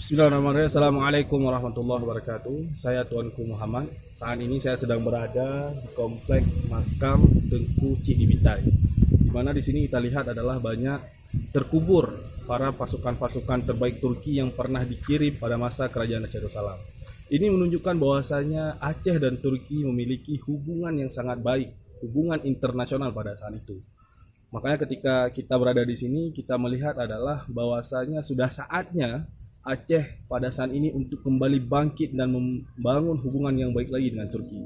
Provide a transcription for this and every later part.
Bismillahirrahmanirrahim. Assalamualaikum warahmatullahi wabarakatuh. Saya Tuanku Muhammad. Saat ini saya sedang berada di komplek makam Tengku Cihibitai. Di mana di sini kita lihat adalah banyak terkubur para pasukan-pasukan terbaik Turki yang pernah dikirim pada masa Kerajaan Aceh Darussalam. Ini menunjukkan bahwasanya Aceh dan Turki memiliki hubungan yang sangat baik, hubungan internasional pada saat itu. Makanya ketika kita berada di sini, kita melihat adalah bahwasanya sudah saatnya Aceh pada saat ini untuk kembali bangkit dan membangun hubungan yang baik lagi dengan Turki.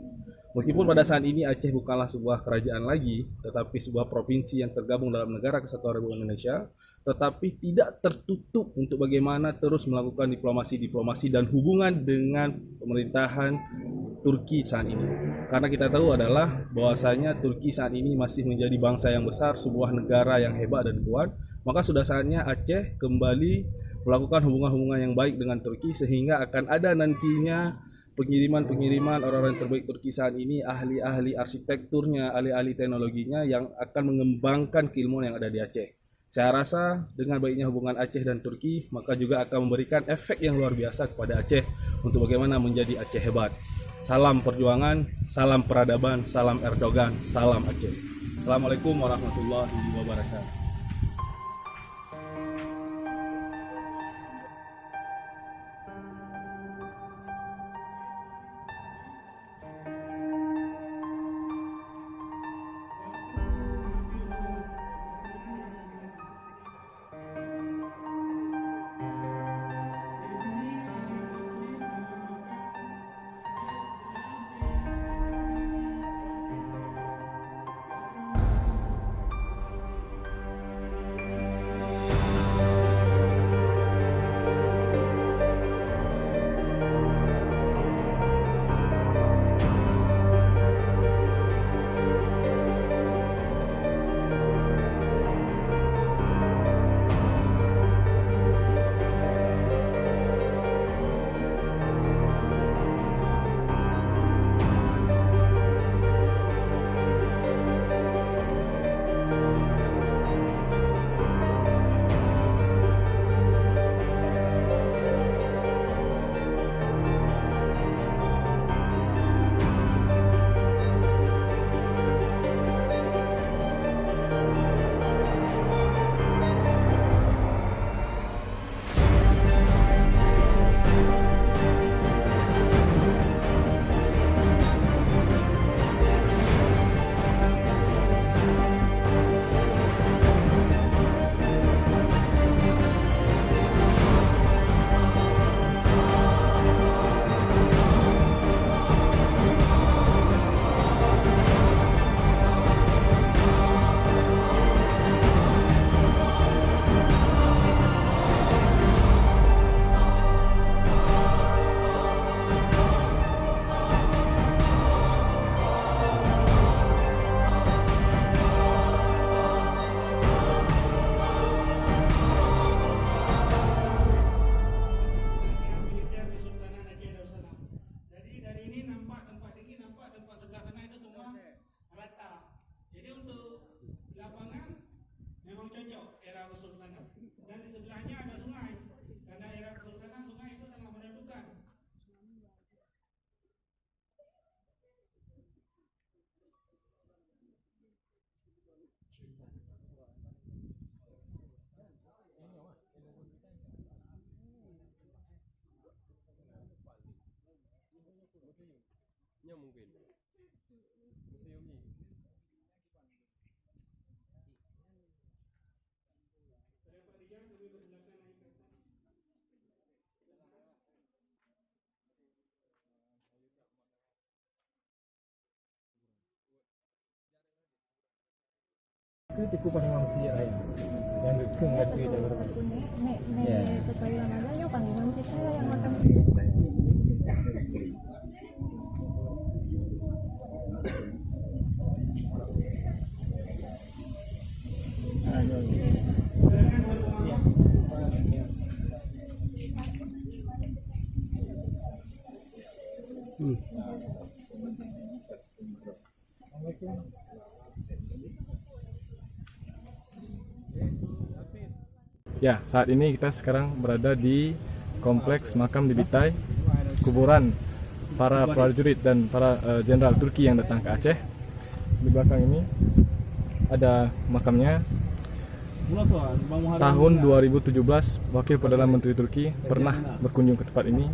Meskipun pada saat ini Aceh bukanlah sebuah kerajaan lagi, tetapi sebuah provinsi yang tergabung dalam Negara Kesatuan Republik Indonesia, tetapi tidak tertutup untuk bagaimana terus melakukan diplomasi dan hubungan dengan pemerintahan Turki saat ini. Karena kita tahu adalah bahwasanya Turki saat ini masih menjadi bangsa yang besar, sebuah negara yang hebat dan kuat, maka sudah saatnya Aceh kembali melakukan hubungan-hubungan yang baik dengan Turki sehingga akan ada nantinya pengiriman-pengiriman orang-orang terbaik Turki saat ini, ahli-ahli arsitekturnya, ahli-ahli teknologinya yang akan mengembangkan keilmuan yang ada di Aceh. Saya rasa dengan baiknya hubungan Aceh dan Turki, maka juga akan memberikan efek yang luar biasa kepada Aceh untuk bagaimana menjadi Aceh hebat. Salam perjuangan, salam peradaban, salam Erdogan, salam Aceh. Assalamualaikum warahmatullahi wabarakatuh. Militer Kesultanan Aceh Darussalam. Jadi dari ini nampak tempat tinggi, nampak tempat sebelah tengah itu semua rata. Jadi untuk lapangan memang cocok era Kesultanan. Dan di sebelahnya ada sungai. Karena era Kesultanan sungai itu sangat menentukan. Itu tiku paling manusia ya. Yang dukung dan kita berbuat. Nek tetangga ada yang panggilan kita yang makan. Ya, saat ini kita sekarang berada di kompleks makam di Bitai, kuburan para prajurit dan para jenderal Turki yang datang ke Aceh. Di belakang ini ada makamnya. Tahun 2017 Wakil Perdana Menteri Turki pernah berkunjung ke tempat ini.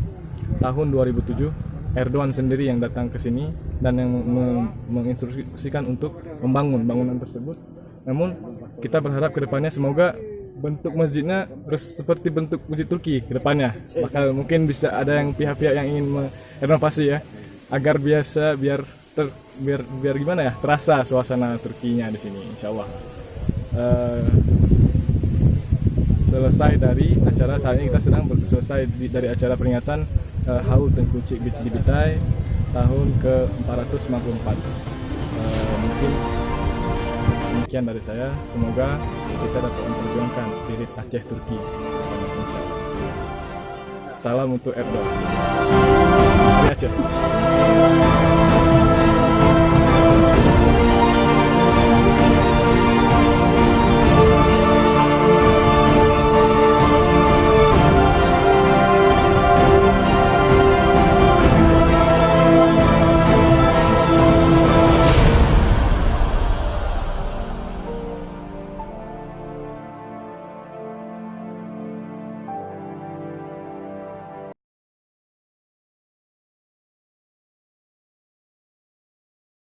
Tahun 2007 Erdogan sendiri yang datang ke sini dan yang menginstruksikan untuk membangun bangunan tersebut. Namun kita berharap ke depannya semoga bentuk masjidnya seperti bentuk masjid Turki ke depannya. Maka mungkin bisa ada yang pihak-pihak yang ingin merenovasi ya, agar biar gimana ya, terasa suasana Turkinya di sini insyaallah. Selesai dari acara saat ini, kita sedang selesai dari acara peringatan Haul Tengku Cik di Bitai tahun ke-454. Mungkin demikian dari saya. Semoga kita dapat memperjuangkan spirit Aceh Turki, insyaallah. Salam untuk Erdogan. Aceh.